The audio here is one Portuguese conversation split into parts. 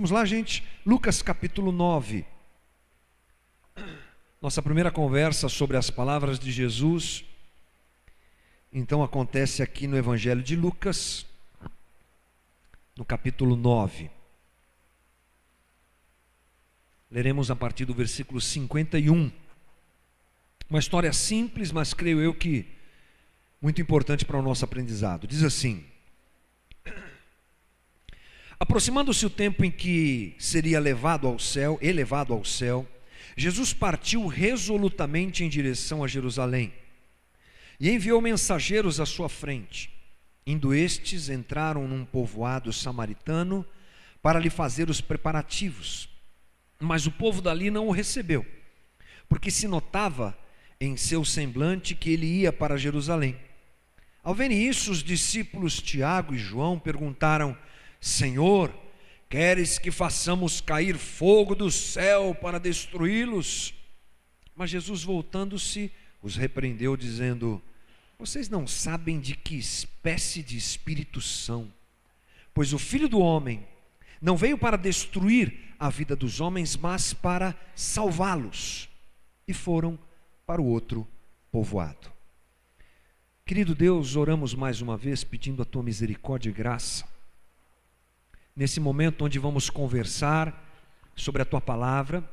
Vamos lá, gente. Lucas capítulo 9. Nossa primeira conversa sobre as palavras de Jesus, então, acontece aqui no Evangelho de Lucas, no capítulo 9. Leremos a partir do versículo 51. Uma história simples, mas creio eu que muito importante para o nosso aprendizado. Diz assim: aproximando-se o tempo em que seria elevado ao céu, Jesus partiu resolutamente em direção a Jerusalém e enviou mensageiros à sua frente. Indo estes, entraram num povoado samaritano para lhe fazer os preparativos. Mas o povo dali não o recebeu, porque se notava em seu semblante que ele ia para Jerusalém. Ao verem isso, os discípulos Tiago e João perguntaram: Senhor, queres que façamos cair fogo do céu para destruí-los? Mas Jesus, voltando-se, os repreendeu, dizendo: vocês não sabem de que espécie de espírito são, pois o Filho do Homem não veio para destruir a vida dos homens, mas para salvá-los. E foram para o outro povoado. Querido Deus, oramos mais uma vez pedindo a tua misericórdia e graça nesse momento onde vamos conversar sobre a tua palavra,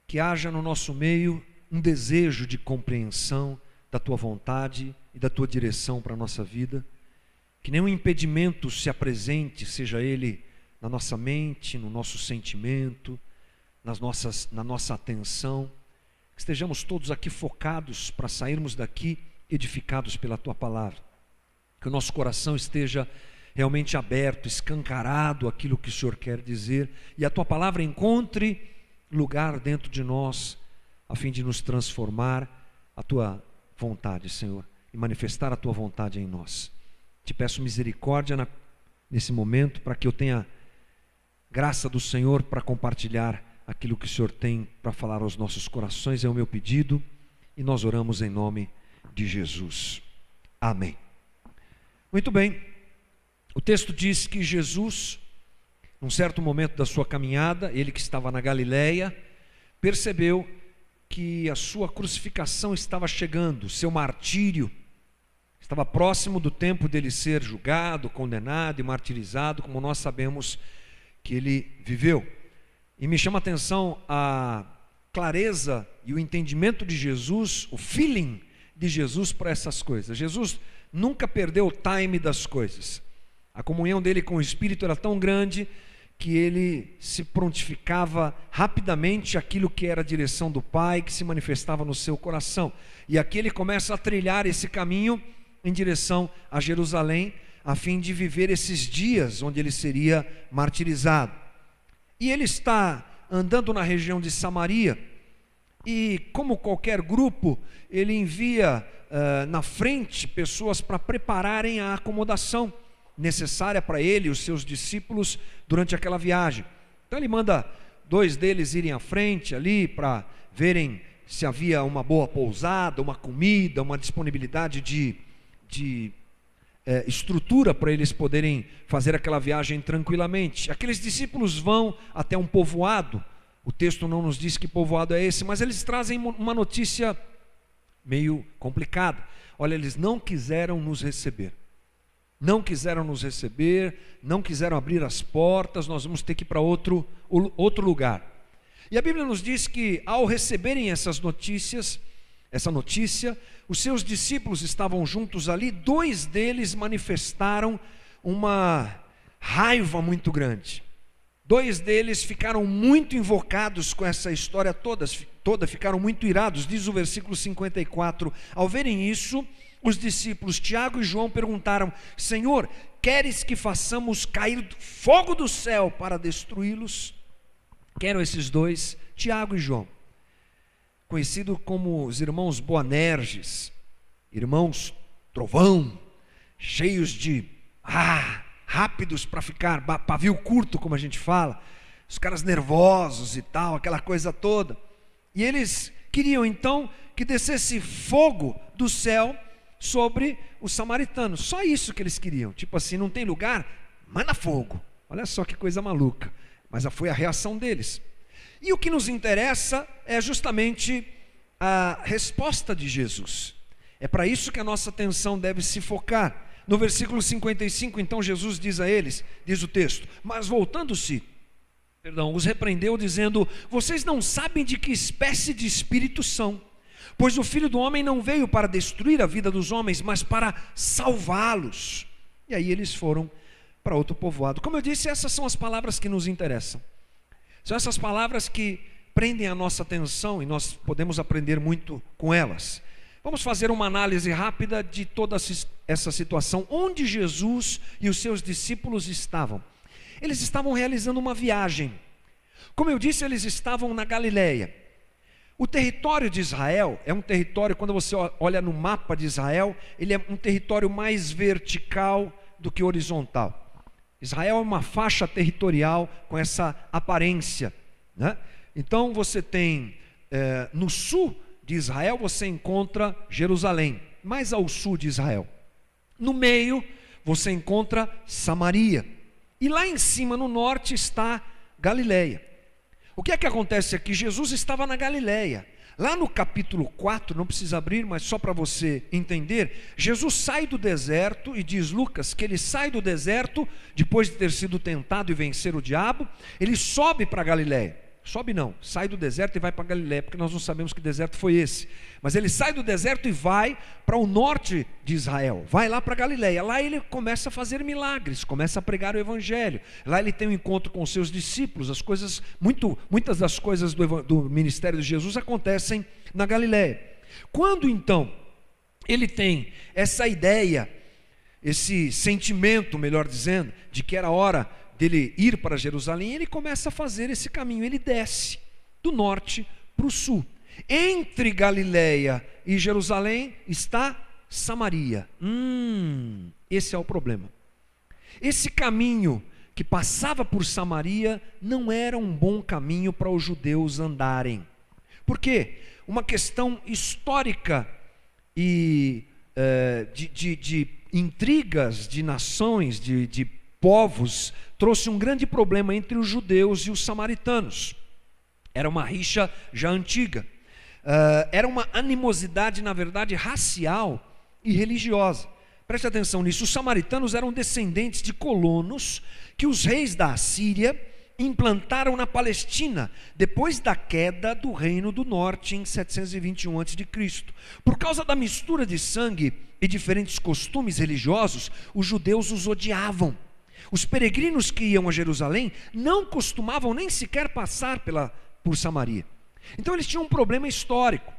que haja no nosso meio um desejo de compreensão da tua vontade e da tua direção para a nossa vida, que nenhum impedimento se apresente, seja ele na nossa mente, no nosso sentimento, na nossa atenção, que estejamos todos aqui focados para sairmos daqui edificados pela tua palavra, que o nosso coração esteja realmente aberto, escancarado aquilo que o Senhor quer dizer, e a tua palavra encontre lugar dentro de nós, a fim de nos transformar a tua vontade, Senhor, e manifestar a tua vontade em nós. Te peço misericórdia nesse momento, para que eu tenha graça do Senhor para compartilhar aquilo que o Senhor tem para falar aos nossos corações. É o meu pedido, e nós oramos em nome de Jesus. Amém. Muito bem. O texto diz que Jesus, num certo momento da sua caminhada, ele que estava na Galileia, percebeu que a sua crucificação estava chegando, seu martírio estava próximo do tempo dele ser julgado, condenado e martirizado, como nós sabemos que ele viveu. E me chama a atenção a clareza e o entendimento de Jesus, o feeling de Jesus para essas coisas. Jesus nunca perdeu o time das coisas. A comunhão dele com o Espírito era tão grande que ele se prontificava rapidamente aquilo que era a direção do Pai, que se manifestava no seu coração. E aqui ele começa a trilhar esse caminho em direção a Jerusalém, a fim de viver esses dias onde ele seria martirizado. E ele está andando na região de Samaria, e como qualquer grupo, ele envia na frente pessoas para prepararem a acomodação necessária para ele e os seus discípulos durante aquela viagem. Então ele manda 2 deles irem à frente ali para verem se havia uma boa pousada, uma comida, uma disponibilidade de estrutura para eles poderem fazer aquela viagem tranquilamente. Aqueles discípulos vão até um povoado. O texto não nos diz que povoado é esse, mas eles trazem uma notícia meio complicada. Olha, eles não quiseram nos receber. Não quiseram nos receber, não quiseram abrir as portas, nós vamos ter que ir para outro lugar. E a Bíblia nos diz que ao receberem essa notícia, os seus discípulos estavam juntos ali, 2 deles manifestaram uma raiva muito grande. 2 deles ficaram muito invocados com essa história toda, ficaram muito irados. Diz o versículo 54, ao verem isso, os discípulos Tiago e João perguntaram: Senhor, queres que façamos cair fogo do céu para destruí-los? Quem eram esses 2? Tiago e João, conhecido como os irmãos Boanerges, irmãos trovão, cheios de rápidos para ficar pavio curto, como a gente fala, os caras nervosos e tal, aquela coisa toda. E eles queriam então que descesse fogo do céu sobre os samaritanos. Só isso que eles queriam. Tipo assim, não tem lugar? Manda fogo. Olha só que coisa maluca. mas foi a reação deles. E o que nos interessa é justamente a resposta de Jesus. É para isso que a nossa atenção deve se focar. No versículo 55, então, Jesus diz a eles, diz o texto: mas voltando-se, os repreendeu dizendo: vocês não sabem de que espécie de espírito são, pois o Filho do Homem não veio para destruir a vida dos homens, mas para salvá-los. E aí eles foram para outro povoado. Como eu disse, essas são as palavras que nos interessam. São essas palavras que prendem a nossa atenção e nós podemos aprender muito com elas. Vamos fazer uma análise rápida de toda essa situação. Onde Jesus e os seus discípulos estavam? Eles estavam realizando uma viagem. Como eu disse, eles estavam na Galileia. O território de Israel é um território, quando você olha no mapa de Israel, ele é um território mais vertical do que horizontal. Israel é uma faixa territorial com essa aparência, né? Então você tem no sul de Israel você encontra Jerusalém, mais ao sul de Israel. No meio você encontra Samaria, e lá em cima no norte está Galileia. O que é que acontece aqui? Jesus estava na Galileia. Lá no capítulo 4, não precisa abrir, mas só para você entender, Jesus sai do deserto, e diz Lucas que ele sai do deserto, depois de ter sido tentado e vencer o diabo, ele sobe para Galileia. Sobe não, sai do deserto e vai para Galileia, porque nós não sabemos que deserto foi esse. Mas ele sai do deserto e vai para o norte de Israel, vai lá para Galileia. Lá ele começa a fazer milagres, começa a pregar o evangelho. Lá ele tem um encontro com os seus discípulos. Muitas das coisas do ministério de Jesus acontecem na Galileia. Quando então ele tem essa ideia, esse sentimento, melhor dizendo, de que era hora dele ir para Jerusalém, ele começa a fazer esse caminho. Ele desce do norte para o sul. Entre Galileia e Jerusalém está Samaria. Esse é o problema. Esse caminho que passava por Samaria não era um bom caminho para os judeus andarem. Por quê? Uma questão histórica e de intrigas de nações, de povos, trouxe um grande problema entre os judeus e os samaritanos. Era uma rixa já antiga. Era uma animosidade, na verdade, racial e religiosa. Preste atenção nisso. Os samaritanos eram descendentes de colonos que os reis da Assíria implantaram na Palestina, depois da queda do reino do norte em 721 a.C. Por causa da mistura de sangue e diferentes costumes religiosos, os judeus os odiavam. Os peregrinos que iam a Jerusalém não costumavam nem sequer passar por Samaria. Então eles tinham um problema histórico.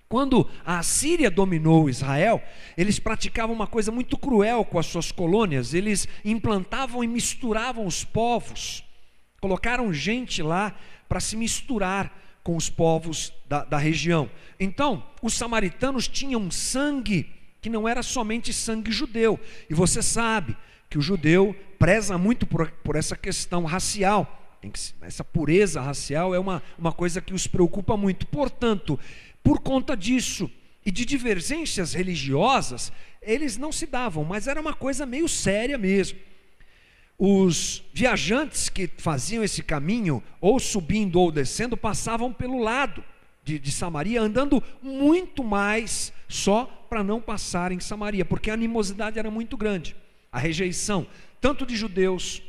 Quando a Assíria dominou Israel, eles praticavam uma coisa muito cruel com as suas colônias. Eles implantavam e misturavam os povos. Colocaram gente lá para se misturar com os povos da região. Então, os samaritanos tinham sangue que não era somente sangue judeu. E você sabe que o judeu preza muito por essa questão racial. Essa pureza racial é uma coisa que os preocupa muito. Portanto, por conta disso e de divergências religiosas, eles não se davam, mas era uma coisa meio séria mesmo. Os viajantes que faziam esse caminho, ou subindo ou descendo, passavam pelo lado de Samaria, andando muito mais só para não passar em Samaria, porque a animosidade era muito grande. A rejeição, tanto de judeus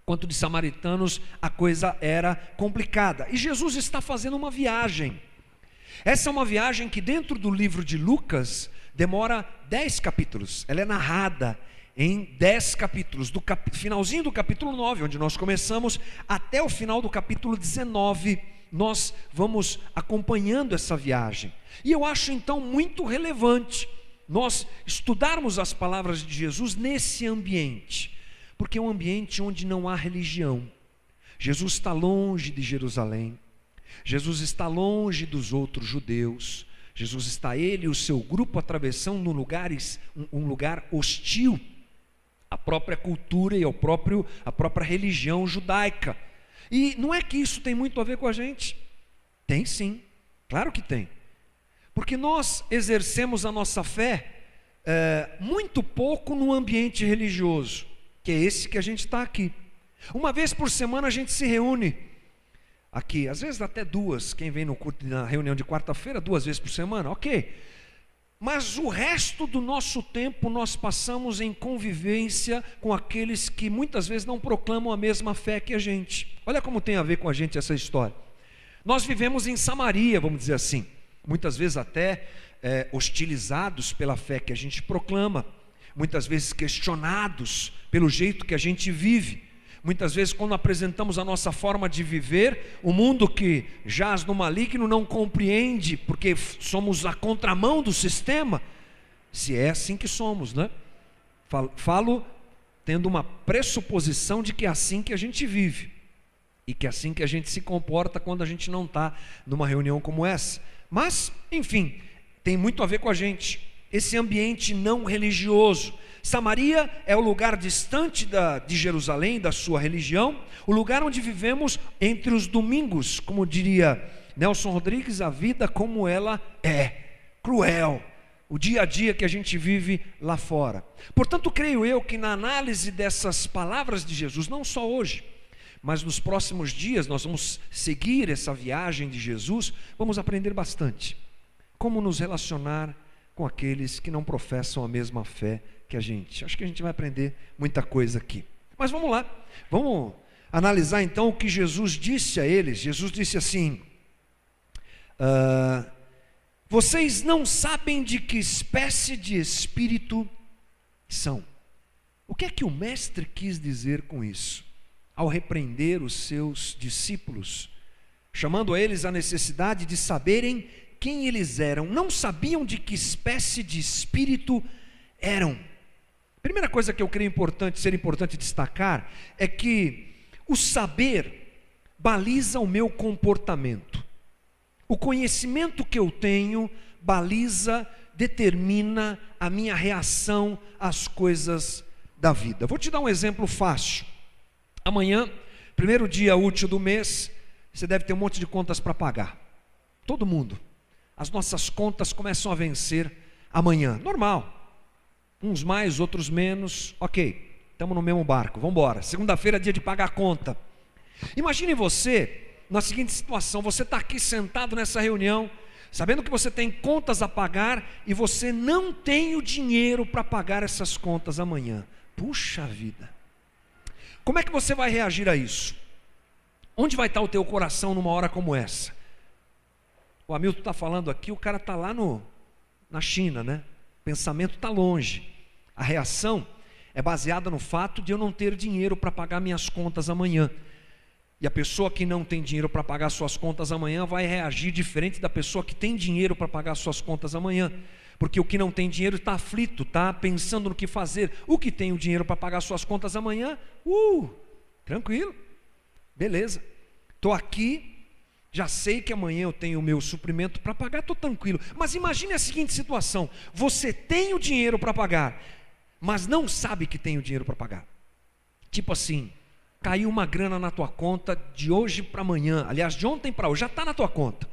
quanto de samaritanos, a coisa era complicada. E Jesus está fazendo uma viagem. Essa é uma viagem que dentro do livro de Lucas demora 10 capítulos. Ela é narrada em 10 capítulos, do finalzinho do capítulo 9, onde nós começamos, até o final do capítulo 19, nós vamos acompanhando essa viagem. E eu acho então muito relevante nós estudarmos as palavras de Jesus nesse ambiente, porque é um ambiente onde não há religião. Jesus está longe de Jerusalém, Jesus está longe dos outros judeus, Jesus está ele e o seu grupo atravessando um lugar hostil à própria cultura e à própria religião judaica. E não é que isso tem muito a ver com a gente? Tem sim, claro que tem. Porque nós exercemos a nossa fé muito pouco no ambiente religioso, que é esse que a gente está aqui. Uma vez por semana a gente se reúne aqui, às vezes até duas, quem vem no culto, na reunião de quarta-feira, 2 vezes por semana, ok. Mas o resto do nosso tempo nós passamos em convivência com aqueles que muitas vezes não proclamam a mesma fé que a gente. Olha como tem a ver com a gente essa história. Nós vivemos em Samaria, vamos dizer assim, muitas vezes até hostilizados pela fé que a gente proclama, muitas vezes questionados pelo jeito que a gente vive. Muitas vezes, quando apresentamos a nossa forma de viver, o mundo que jaz no maligno não compreende, porque somos a contramão do sistema, se é assim que somos, né? Falo tendo uma pressuposição de que é assim que a gente vive, e que é assim que a gente se comporta quando a gente não está numa reunião como essa. Mas, enfim, tem muito a ver com a gente, esse ambiente não religioso. Samaria é o lugar distante de Jerusalém, da sua religião, o lugar onde vivemos entre os domingos, como diria Nelson Rodrigues, a vida como ela é, cruel, o dia a dia que a gente vive lá fora. Portanto, creio eu que na análise dessas palavras de Jesus, não só hoje, mas nos próximos dias nós vamos seguir essa viagem de Jesus, vamos aprender bastante como nos relacionar com aqueles que não professam a mesma fé que a gente. Acho que a gente vai aprender muita coisa aqui. Mas vamos lá, vamos analisar então o que Jesus disse a eles. Jesus disse assim: vocês não sabem de que espécie de espírito são. O que é que o mestre quis dizer com isso? Ao repreender os seus discípulos, chamando a eles a necessidade de saberem quem eles eram. Não sabiam de que espécie de espírito eram. Primeira coisa que eu creio ser importante destacar é que o saber baliza o meu comportamento. O conhecimento que eu tenho baliza, determina a minha reação às coisas da vida. Vou te dar um exemplo fácil. Amanhã, primeiro dia útil do mês, você deve ter um monte de contas para pagar. Todo mundo. As nossas contas começam a vencer amanhã. Normal. Uns mais, outros menos, ok, estamos no mesmo barco, vamos embora. Segunda-feira é dia de pagar a conta. Imagine você, na seguinte situação, você está aqui sentado nessa reunião, sabendo que você tem contas a pagar e você não tem o dinheiro para pagar essas contas amanhã. Puxa vida, como é que você vai reagir a isso? Onde vai estar o teu coração numa hora como essa? O Hamilton está falando aqui, o cara está lá na China, né? O pensamento está longe. A reação é baseada no fato de eu não ter dinheiro para pagar minhas contas amanhã. E a pessoa que não tem dinheiro para pagar suas contas amanhã vai reagir diferente da pessoa que tem dinheiro para pagar suas contas amanhã. Porque o que não tem dinheiro está aflito, está pensando no que fazer. O que tem o dinheiro para pagar suas contas amanhã, tranquilo, beleza. Estou aqui, já sei que amanhã eu tenho o meu suprimento para pagar, estou tranquilo. Mas imagine a seguinte situação: você tem o dinheiro para pagar, mas não sabe que tem o dinheiro para pagar. Tipo assim, caiu uma grana na tua conta de hoje para amanhã, aliás, de ontem para hoje, já está na tua conta.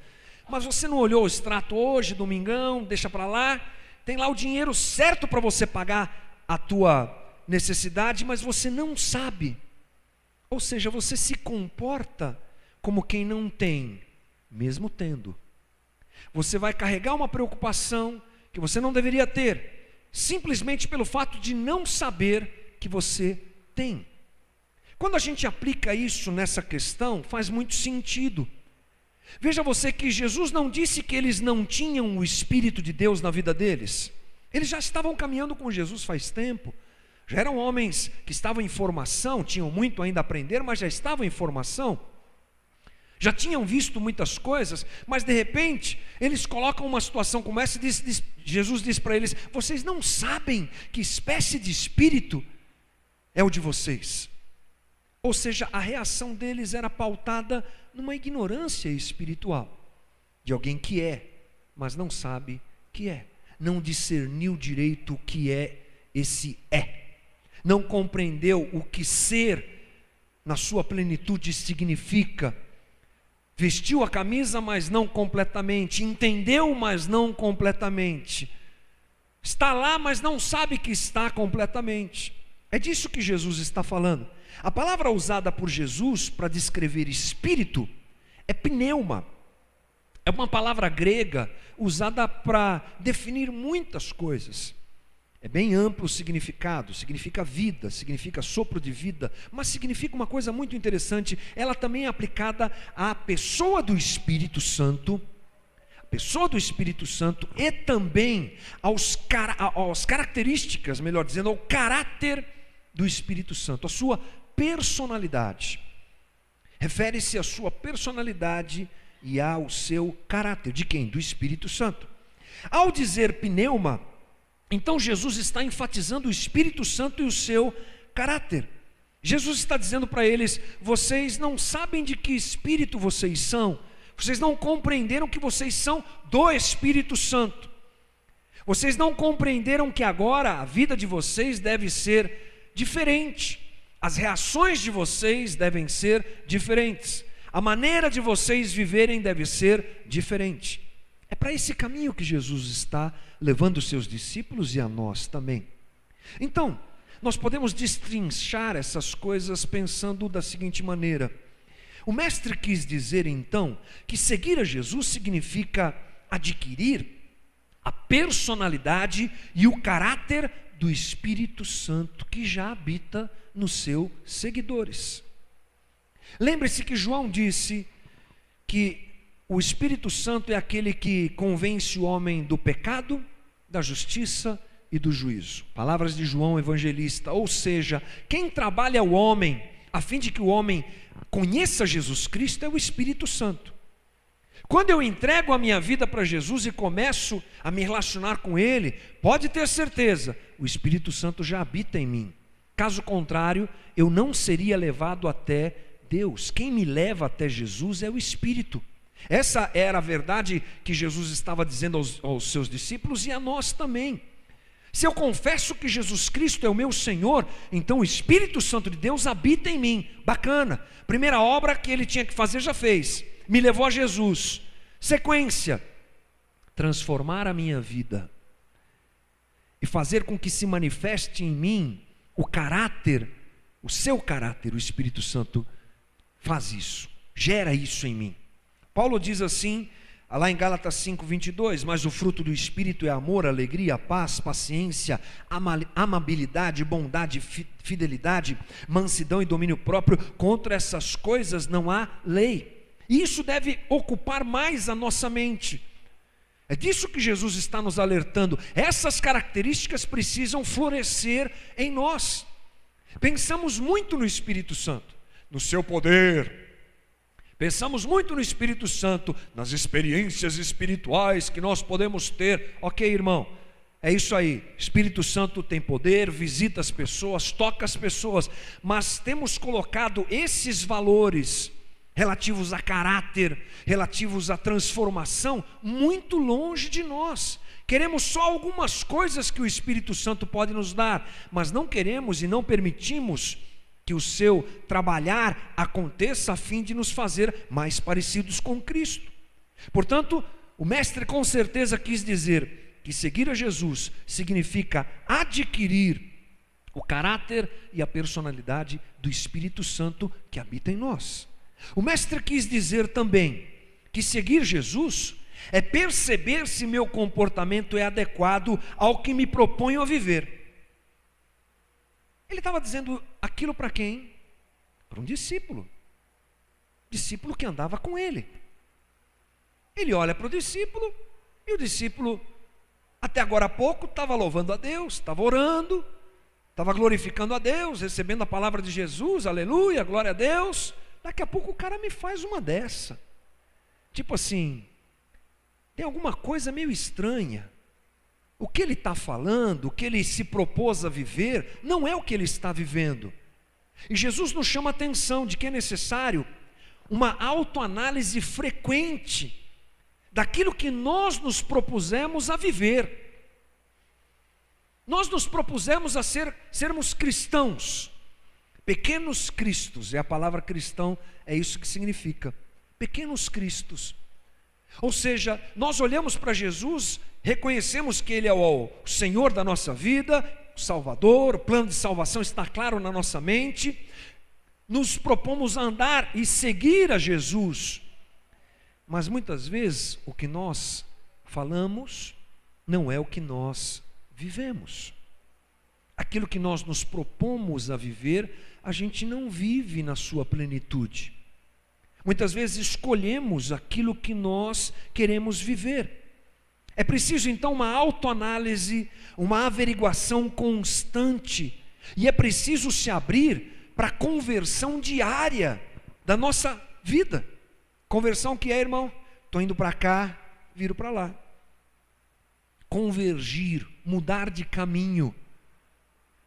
Mas você não olhou o extrato hoje, domingão, deixa para lá, tem lá o dinheiro certo para você pagar a tua necessidade, mas você não sabe. Ou seja, você se comporta como quem não tem, mesmo tendo. Você vai carregar uma preocupação que você não deveria ter, simplesmente pelo fato de não saber que você tem. Quando a gente aplica isso nessa questão, faz muito sentido. Veja você que Jesus não disse que eles não tinham o Espírito de Deus na vida deles. Eles já estavam caminhando com Jesus faz tempo. Já eram homens que estavam em formação, tinham muito ainda a aprender, mas já estavam em formação. Já tinham visto muitas coisas, mas de repente, eles colocam uma situação como essa e Jesus diz para eles: vocês não sabem que espécie de espírito é o de vocês. Ou seja, a reação deles era pautada numa ignorância espiritual, de alguém que é, mas não sabe que é, não discerniu direito o que é esse não compreendeu o que ser na sua plenitude significa. Vestiu a camisa, mas não completamente. Entendeu, mas não completamente. Está lá, mas não sabe que está completamente. É disso que Jesus está falando. A palavra usada por Jesus para descrever espírito é pneuma. É uma palavra grega usada para definir muitas coisas. É bem amplo o significado, significa vida, significa sopro de vida, mas significa uma coisa muito interessante, ela também é aplicada à pessoa do Espírito Santo, e também às características, melhor dizendo, ao caráter do Espírito Santo, a sua personalidade. Refere-se à sua personalidade e ao seu caráter. De quem? Do Espírito Santo. Ao dizer pneuma, então Jesus está enfatizando o Espírito Santo e o seu caráter. Jesus está dizendo para eles: vocês não sabem de que espírito vocês são, vocês não compreenderam que vocês são do Espírito Santo, vocês não compreenderam que agora a vida de vocês deve ser diferente, as reações de vocês devem ser diferentes, a maneira de vocês viverem deve ser diferente. É para esse caminho que Jesus está levando os seus discípulos e a nós também. Então, nós podemos destrinchar essas coisas pensando da seguinte maneira: o mestre quis dizer então que seguir a Jesus significa adquirir a personalidade e o caráter do Espírito Santo que já habita nos seus seguidores. Lembre-se que João disse que o Espírito Santo é aquele que convence o homem do pecado, da justiça e do juízo. Palavras de João evangelista. Ou seja, quem trabalha o homem a fim de que o homem conheça Jesus Cristo é o Espírito Santo. Quando eu entrego a minha vida para Jesus e começo a me relacionar com Ele, pode ter certeza, o Espírito Santo já habita em mim. Caso contrário, eu não seria levado até Deus. Quem me leva até Jesus é o Espírito. Essa era a verdade que Jesus estava dizendo aos seus discípulos e a nós também. Se eu confesso que Jesus Cristo é o meu Senhor, então o Espírito Santo de Deus habita em mim. Bacana. Primeira obra que ele tinha que fazer já fez. Me levou a Jesus. Sequência: transformar a minha vida e fazer com que se manifeste em mim o caráter, o seu caráter. O Espírito Santo faz isso, gera isso em mim. Paulo diz assim, lá em Gálatas 5:22, mas o fruto do Espírito é amor, alegria, paz, paciência, amabilidade, bondade, fidelidade, mansidão e domínio próprio. Contra essas coisas não há lei. E isso deve ocupar mais a nossa mente. É disso que Jesus está nos alertando. Essas características precisam florescer em nós. Pensamos muito no Espírito Santo, no seu poder. Pensamos muito no Espírito Santo, nas experiências espirituais que nós podemos ter. Ok, irmão, é isso aí. Espírito Santo tem poder, visita as pessoas, toca as pessoas. Mas temos colocado esses valores relativos a caráter, relativos à transformação, muito longe de nós. Queremos só algumas coisas que o Espírito Santo pode nos dar, mas não queremos e não permitimos que o seu trabalhar aconteça a fim de nos fazer mais parecidos com Cristo. Portanto, o mestre com certeza quis dizer que seguir a Jesus significa adquirir o caráter e a personalidade do Espírito Santo que habita em nós. O mestre quis dizer também que seguir Jesus é perceber se meu comportamento é adequado ao que me proponho a viver. Ele estava dizendo aquilo para quem? Para um discípulo. Discípulo que andava com ele. Ele olha para o discípulo, e o discípulo, até agora há pouco, estava louvando a Deus, estava orando, estava glorificando a Deus, recebendo a palavra de Jesus, aleluia, glória a Deus. Daqui a pouco o cara me faz uma dessa. Tipo assim, tem alguma coisa meio estranha. O que ele está falando, o que ele se propôs a viver, não é o que ele está vivendo. E Jesus nos chama a atenção de que é necessário uma autoanálise frequente daquilo que nós nos propusemos a viver. Nós nos propusemos a sermos cristãos, pequenos cristos, é a palavra cristão, é isso que significa, pequenos cristos. Ou seja, nós olhamos para Jesus, reconhecemos que Ele é o Senhor da nossa vida, o Salvador, o plano de salvação está claro na nossa mente, nos propomos a andar e seguir a Jesus, mas muitas vezes o que nós falamos não é o que nós vivemos. Aquilo que nós nos propomos a viver, a gente não vive na sua plenitude. Muitas vezes escolhemos aquilo que nós queremos viver. É preciso então uma autoanálise, uma averiguação constante, e é preciso se abrir para a conversão diária da nossa vida. Conversão que é, irmão? Estou indo para cá, viro para lá. Convergir, mudar de caminho.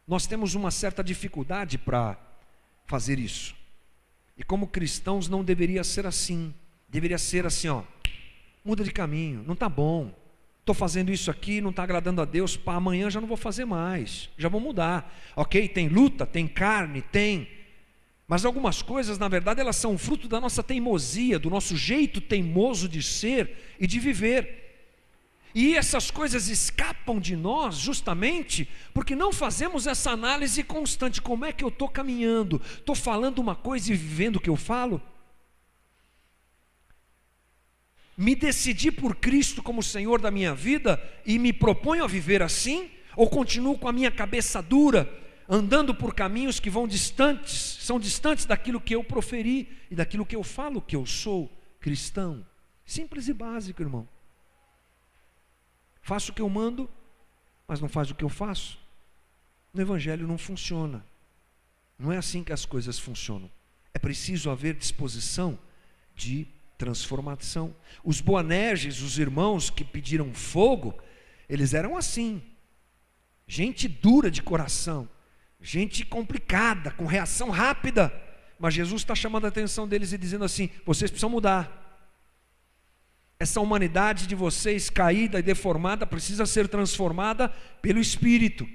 Nós temos uma certa dificuldade para fazer isso. E como cristãos não deveria ser assim. Deveria ser assim, muda de caminho, não está bom. Estou fazendo isso aqui, não está agradando a Deus, para amanhã já não vou fazer mais, já vou mudar. Ok, tem luta, tem carne, tem. Mas algumas coisas, na verdade, elas são fruto da nossa teimosia, do nosso jeito teimoso de ser e de viver. E essas coisas escapam de nós justamente porque não fazemos essa análise constante. Como é que eu estou caminhando? Estou falando uma coisa e vivendo o que eu falo? Me decidi por Cristo como Senhor da minha vida e me proponho a viver assim? Ou continuo com a minha cabeça dura, andando por caminhos que vão distantes, são distantes daquilo que eu proferi e daquilo que eu falo que eu sou cristão? Simples e básico, irmão. Faço o que eu mando, mas não faz o que eu faço. No Evangelho não funciona. Não é assim que as coisas funcionam. É preciso haver disposição de transformação. Os Boanerges, os irmãos que pediram fogo, eles eram assim. Gente dura de coração, gente complicada, com reação rápida. Mas Jesus está chamando a atenção deles e dizendo assim: vocês precisam mudar. Essa humanidade de vocês caída e deformada precisa ser transformada pelo Espírito.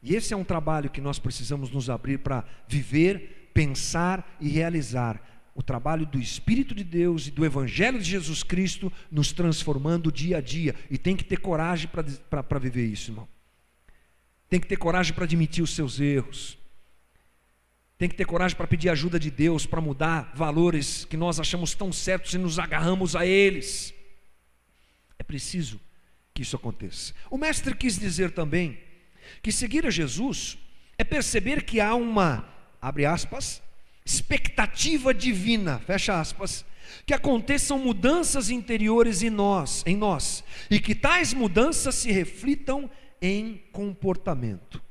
E esse é um trabalho que nós precisamos nos abrir para viver, pensar e realizar. O trabalho do Espírito de Deus e do Evangelho de Jesus Cristo nos transformando dia a dia. E tem que ter coragem para viver isso, irmão. Tem que ter coragem para admitir os seus erros. Tem que ter coragem para pedir ajuda de Deus, para mudar valores que nós achamos tão certos e nos agarramos a eles. É preciso que isso aconteça. O mestre quis dizer também que seguir a Jesus é perceber que há uma, abre aspas, expectativa divina, fecha aspas, que aconteçam mudanças interiores em nós, e que tais mudanças se reflitam em comportamento.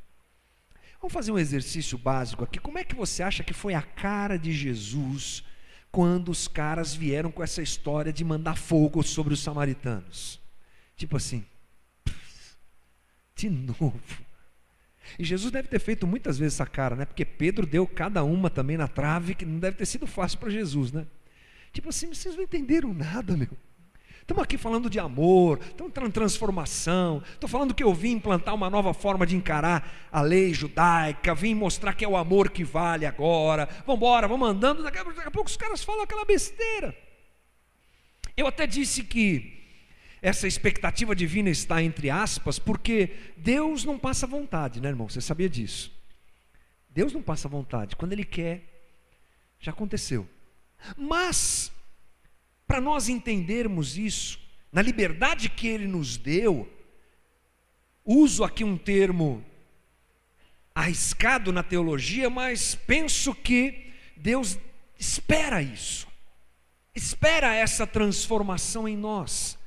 Vamos fazer um exercício básico aqui. Como é que você acha que foi a cara de Jesus quando os caras vieram com essa história de mandar fogo sobre os samaritanos? Tipo assim, de novo. E Jesus deve ter feito muitas vezes essa cara, né? Porque Pedro deu cada uma também na trave, que não deve ter sido fácil para Jesus, né? Tipo assim, vocês não entenderam nada, meu. Estamos aqui falando de amor, estamos falando de transformação, estou falando que eu vim implantar uma nova forma de encarar a lei judaica, vim mostrar que é o amor que vale agora, vamos embora, vamos andando, daqui a pouco os caras falam aquela besteira. Eu até disse que essa expectativa divina está entre aspas, porque Deus não passa vontade, né, irmão? Você sabia disso? Deus não passa vontade, quando Ele quer, já aconteceu. Mas para nós entendermos isso, na liberdade que Ele nos deu, uso aqui um termo arriscado na teologia, mas penso que Deus espera isso, espera essa transformação em nós,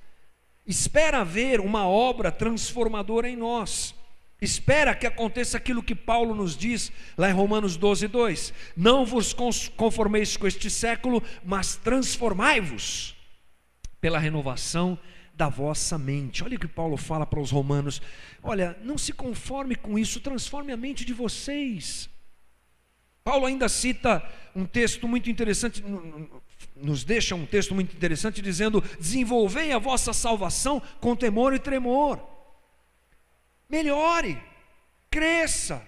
espera ver uma obra transformadora em nós, espera que aconteça aquilo que Paulo nos diz lá em Romanos 12:2: não vos conformeis com este século, mas transformai-vos pela renovação da vossa mente. Olha o que Paulo fala para os romanos: olha, não se conforme com isso, transforme a mente de vocês. Paulo ainda cita um texto muito interessante, nos deixa um texto muito interessante dizendo: desenvolvei a vossa salvação com temor e tremor. Melhore, cresça,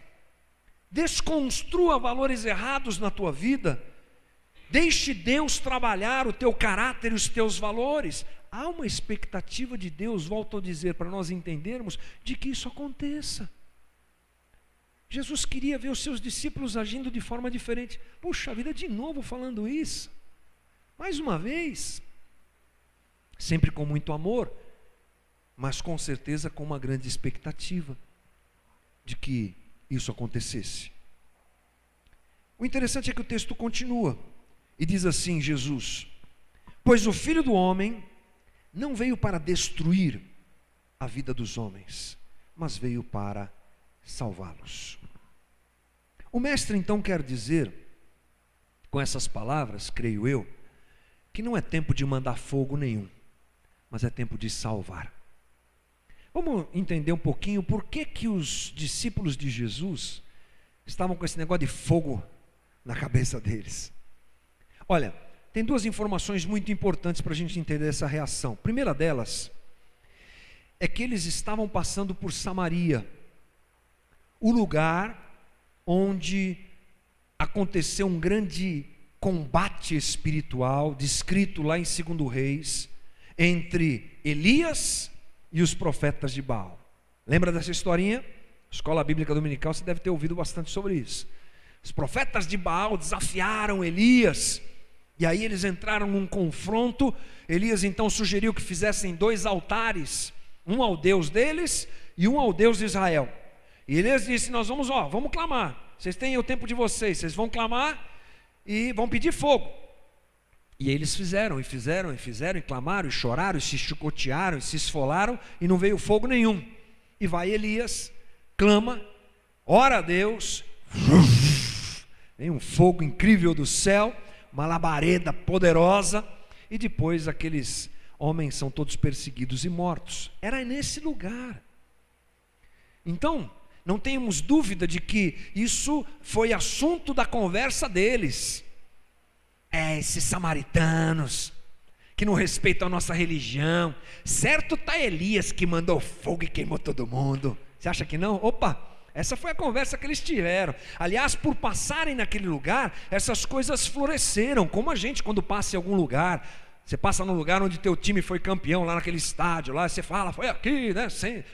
desconstrua valores errados na tua vida, deixe Deus trabalhar o teu caráter e os teus valores. Há uma expectativa de Deus, volto a dizer, para nós entendermos, de que isso aconteça. Jesus queria ver os seus discípulos agindo de forma diferente. Puxa vida, de novo falando isso. Mais uma vez. Sempre com muito amor, mas com certeza com uma grande expectativa de que isso acontecesse. O interessante é que o texto continua e diz assim, Jesus: pois o Filho do Homem não veio para destruir a vida dos homens, mas veio para salvá-los. O mestre então quer dizer, com essas palavras, creio eu, que não é tempo de mandar fogo nenhum, mas é tempo de salvar. Vamos entender um pouquinho por que os discípulos de Jesus estavam com esse negócio de fogo na cabeça deles. Olha, tem duas informações muito importantes para a gente entender essa reação. A primeira delas é que eles estavam passando por Samaria, o lugar onde aconteceu um grande combate espiritual, descrito lá em 2 Reis, entre Elias e os profetas de Baal. Lembra dessa historinha? Escola Bíblica Dominical, você deve ter ouvido bastante sobre isso. Os profetas de Baal desafiaram Elias, e aí eles entraram num confronto. Elias então sugeriu que fizessem 2 altares, um ao Deus deles e um ao Deus de Israel. E Elias disse: nós vamos clamar, vocês têm o tempo de vocês vão clamar e vão pedir fogo. E eles fizeram, e clamaram, e choraram, e se chicotearam, e se esfolaram, e não veio fogo nenhum. E vai Elias, clama, ora a Deus, vem um fogo incrível do céu, uma labareda poderosa, e depois aqueles homens são todos perseguidos e mortos. Era nesse lugar. Então, não temos dúvida de que isso foi assunto da conversa deles. Esses samaritanos que não respeitam a nossa religião. Certo tá Elias que mandou fogo e queimou todo mundo. Você acha que não? Opa, essa foi a conversa que eles tiveram. Aliás, por passarem naquele lugar, essas coisas floresceram. Como a gente quando passa em algum lugar, você passa num lugar onde teu time foi campeão, lá naquele estádio, lá você fala, foi aqui, né?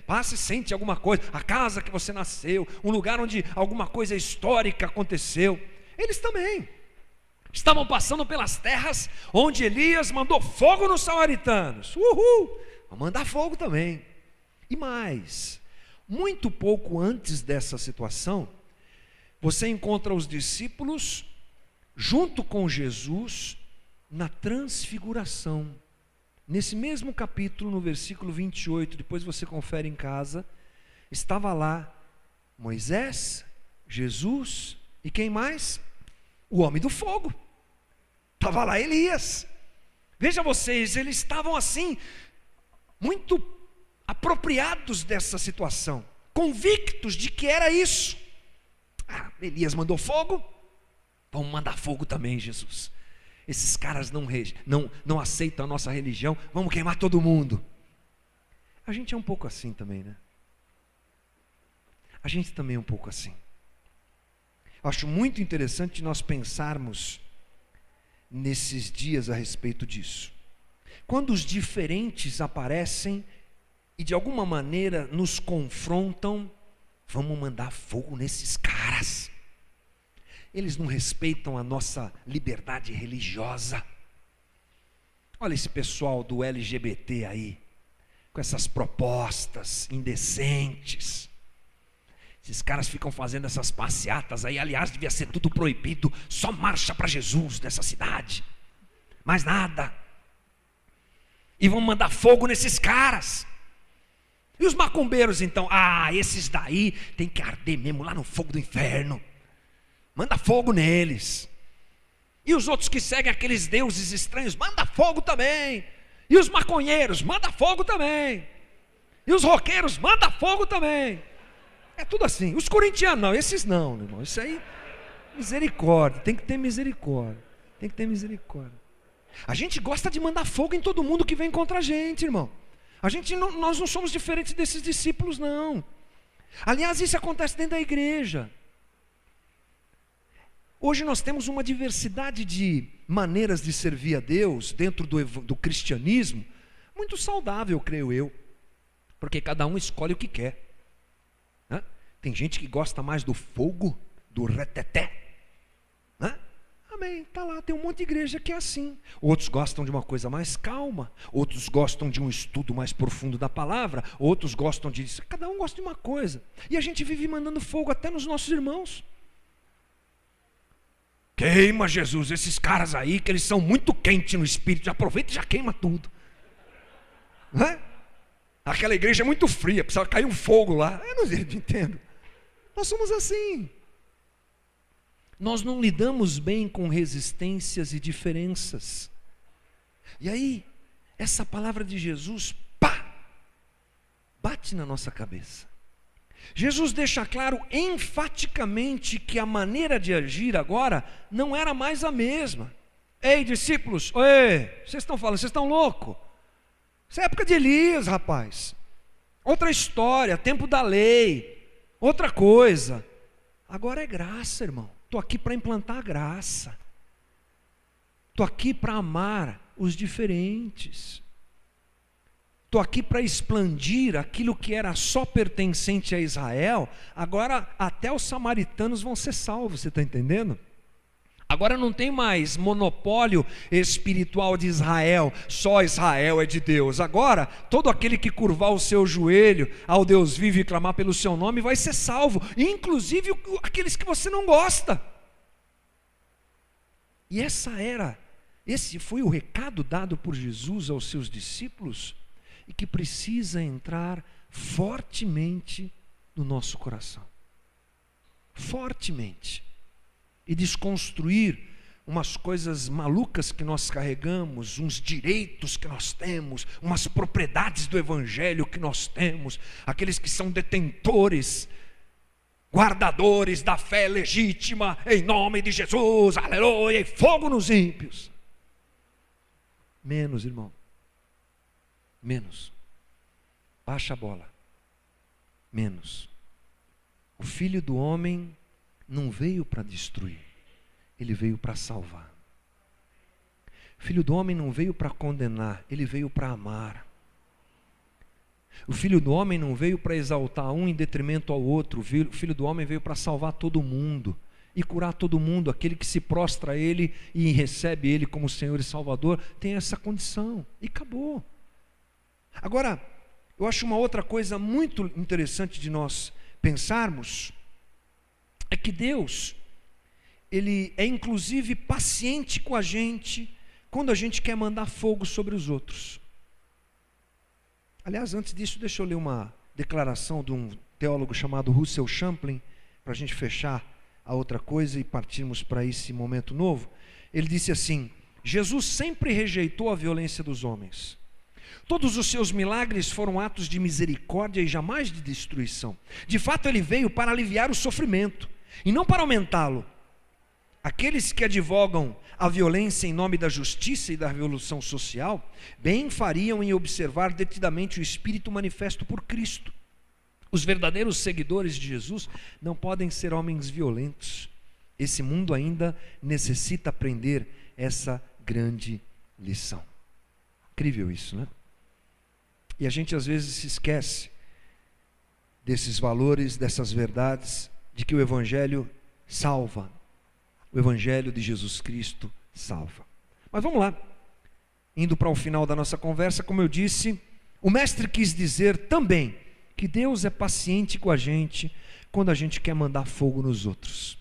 Passa e sente alguma coisa, a casa que você nasceu, um lugar onde alguma coisa histórica aconteceu. Eles também estavam passando pelas terras onde Elias mandou fogo nos samaritanos. Vamos mandar fogo também. E mais, muito pouco antes dessa situação, você encontra os discípulos junto com Jesus na transfiguração. Nesse mesmo capítulo, no versículo 28, depois você confere em casa, estava lá Moisés, Jesus e quem mais? O homem do fogo. Estava lá Elias. Veja vocês, eles estavam assim, muito apropriados dessa situação, convictos de que era isso. Elias mandou fogo, vamos mandar fogo também, Jesus. Esses caras não aceitam a nossa religião, vamos queimar todo mundo. A gente é um pouco assim também, né? A gente também é um pouco assim. Acho muito interessante nós pensarmos nesses dias a respeito disso. Quando os diferentes aparecem e de alguma maneira nos confrontam, vamos mandar fogo nesses caras. Eles não respeitam a nossa liberdade religiosa. Olha esse pessoal do LGBT aí, com essas propostas indecentes. Esses caras ficam fazendo essas passeatas aí. Aliás, devia ser tudo proibido. Só marcha para Jesus nessa cidade, mais nada. E vão mandar fogo nesses caras. E os macumbeiros então? Esses daí tem que arder mesmo lá no fogo do inferno. Manda fogo neles. E os outros que seguem aqueles deuses estranhos, manda fogo também. E os maconheiros, manda fogo também. E os roqueiros, manda fogo também. É tudo assim. Os corintianos não, esses não, irmão. Isso aí, misericórdia. Tem que ter misericórdia. Tem que ter misericórdia. A gente gosta de mandar fogo em todo mundo que vem contra a gente, irmão. Nós não somos diferentes desses discípulos, não. Aliás, isso acontece dentro da igreja. Hoje nós temos uma diversidade de maneiras de servir a Deus dentro do cristianismo, muito saudável, creio eu, porque cada um escolhe o que quer. Tem gente que gosta mais do fogo, do reteté. Né? Amém, está lá, tem um monte de igreja que é assim. Outros gostam de uma coisa mais calma, outros gostam de um estudo mais profundo da palavra, outros gostam de... Cada um gosta de uma coisa. E a gente vive mandando fogo até nos nossos irmãos. Queima, Jesus, esses caras aí, que eles são muito quentes no espírito, já aproveita e já queima tudo. Não é? Aquela igreja é muito fria, precisa cair um fogo lá. Eu não entendo. Nós somos assim. Nós não lidamos bem com resistências e diferenças. E aí, essa palavra de Jesus, pá, bate na nossa cabeça. Jesus deixa claro enfaticamente que a maneira de agir agora não era mais a mesma. Ei, discípulos, oi, vocês estão falando, vocês estão loucos? Isso é época de Elias, rapaz. Outra história, tempo da lei, outra coisa. Agora é graça, irmão. Estou aqui para implantar a graça. Estou aqui para amar os diferentes. Estou aqui para expandir aquilo que era só pertencente a Israel. Agora até os samaritanos vão ser salvos, você está entendendo? Agora não tem mais monopólio espiritual de Israel, só Israel é de Deus. Agora, todo aquele que curvar o seu joelho ao Deus vivo e clamar pelo seu nome vai ser salvo, inclusive aqueles que você não gosta. E esse foi o recado dado por Jesus aos seus discípulos, e que precisa entrar fortemente no nosso coração. Fortemente. E desconstruir umas coisas malucas que nós carregamos, uns direitos que nós temos, umas propriedades do evangelho que nós temos, aqueles que são detentores, guardadores da fé legítima, em nome de Jesus, aleluia, e fogo nos ímpios. Menos, irmão, menos, baixa a bola, menos. O Filho do Homem não veio para destruir, ele veio para salvar. O Filho do Homem não veio para condenar, ele veio para amar. O Filho do Homem não veio para exaltar um em detrimento ao outro. O Filho do Homem veio para salvar todo mundo e curar todo mundo. Aquele que se prostra a Ele e recebe Ele como Senhor e Salvador tem essa condição, e acabou. Agora, eu acho uma outra coisa muito interessante de nós pensarmos, é que Deus, Ele é inclusive paciente com a gente quando a gente quer mandar fogo sobre os outros. Aliás, antes disso, deixa eu ler uma declaração de um teólogo chamado Russell Champlin, para a gente fechar a outra coisa e partirmos para esse momento novo. Ele disse assim: Jesus sempre rejeitou a violência dos homens. Todos os seus milagres foram atos de misericórdia e jamais de destruição. De fato, ele veio para aliviar o sofrimento e não para aumentá-lo. Aqueles que advogam a violência em nome da justiça e da revolução social, bem fariam em observar detidamente o Espírito manifesto por Cristo. Os verdadeiros seguidores de Jesus não podem ser homens violentos. Esse mundo ainda necessita aprender essa grande lição. Incrível isso, né? E a gente às vezes se esquece desses valores, dessas verdades, de que o Evangelho salva. O Evangelho de Jesus Cristo salva. Mas vamos lá, indo para o final da nossa conversa, como eu disse, o mestre quis dizer também que Deus é paciente com a gente quando a gente quer mandar fogo nos outros.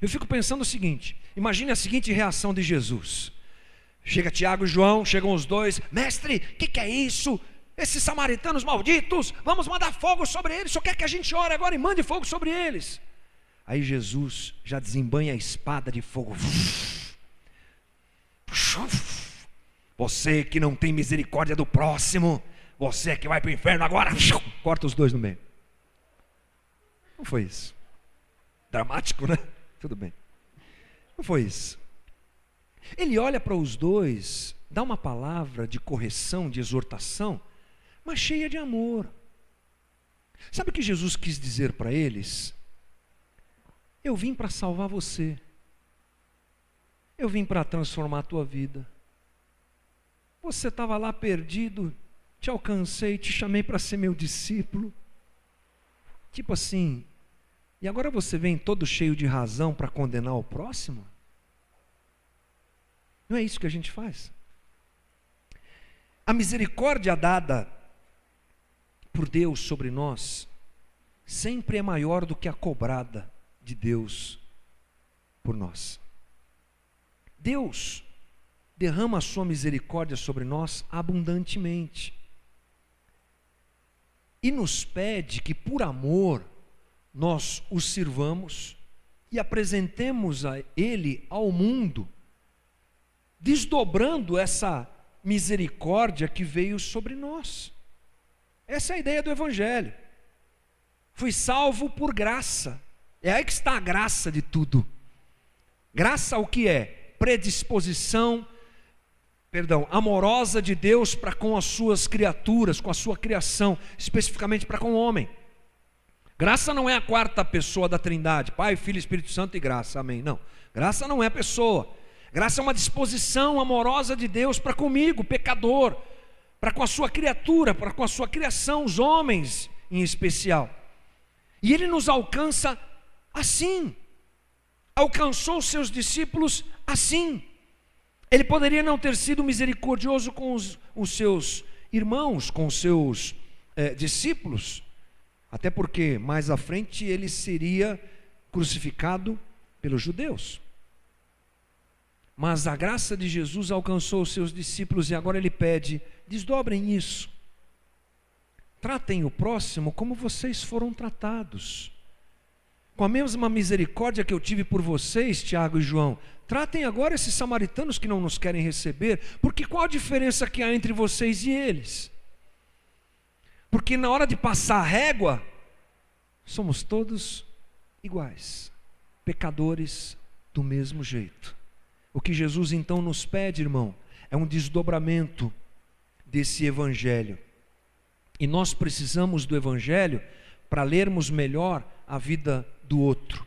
Eu fico pensando o seguinte, imagine a seguinte reação de Jesus. Chega Tiago e João, chegam os dois: mestre, o que é isso? Esses samaritanos malditos, vamos mandar fogo sobre eles, só quer que a gente ore agora e mande fogo sobre eles. Aí Jesus já desembanha a espada de fogo. Você que não tem misericórdia do próximo, você que vai para o inferno agora, corta os dois no meio. Não foi isso. Dramático, né? Tudo bem. Não foi isso. Ele olha para os dois, dá uma palavra de correção, de exortação, mas cheia de amor. Sabe o que Jesus quis dizer para eles? Eu vim para salvar você. Eu vim para transformar a tua vida. Você estava lá perdido, te alcancei, te chamei para ser meu discípulo. Tipo assim, e agora você vem todo cheio de razão para condenar o próximo? Não é isso que a gente faz. A misericórdia dada por Deus sobre nós sempre é maior do que a cobrada de Deus por nós. Deus derrama a sua misericórdia sobre nós abundantemente e nos pede que por amor nós o sirvamos e apresentemos a Ele ao mundo, desdobrando essa misericórdia que veio sobre nós. Essa é a ideia do Evangelho. Fui salvo por graça. É aí que está a graça de tudo. Graça o que é? Predisposição, amorosa de Deus para com as suas criaturas, com a sua criação, especificamente para com o homem. Graça não é a quarta pessoa da Trindade, Pai, Filho, Espírito Santo e graça, amém. Não, graça não é pessoa. Graça é uma disposição amorosa de Deus para comigo, pecador, para com a sua criatura, para com a sua criação, os homens em especial. E Ele nos alcança assim. Alcançou os seus discípulos assim. Ele poderia não ter sido misericordioso com os seus irmãos, com os seus discípulos, até porque mais à frente ele seria crucificado pelos judeus. Mas a graça de Jesus alcançou os seus discípulos e agora ele pede: desdobrem isso. Tratem o próximo como vocês foram tratados. Com a mesma misericórdia que eu tive por vocês, Tiago e João, tratem agora esses samaritanos que não nos querem receber, porque qual a diferença que há entre vocês e eles? Porque na hora de passar a régua, somos todos iguais, pecadores do mesmo jeito. O que Jesus então nos pede, irmão, é um desdobramento desse Evangelho. E nós precisamos do Evangelho para lermos melhor a vida do outro.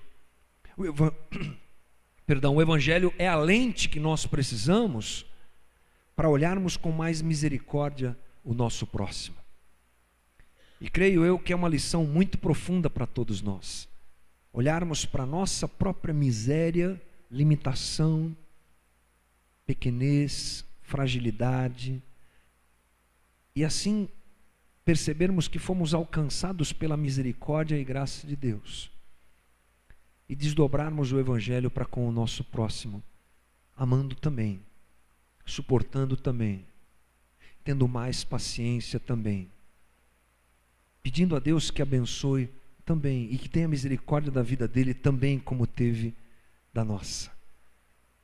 O Evangelho é a lente que nós precisamos para olharmos com mais misericórdia o nosso próximo. E creio eu que é uma lição muito profunda para todos nós. Olharmos para a nossa própria miséria, limitação, pequenez, fragilidade, e assim percebermos que fomos alcançados pela misericórdia e graça de Deus, e desdobrarmos o Evangelho para com o nosso próximo, amando também, suportando também, tendo mais paciência também, pedindo a Deus que abençoe também, e que tenha misericórdia da vida dele também, como teve da nossa.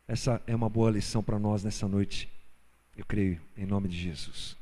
Essa é uma boa lição para nós nessa noite, eu creio, em nome de Jesus.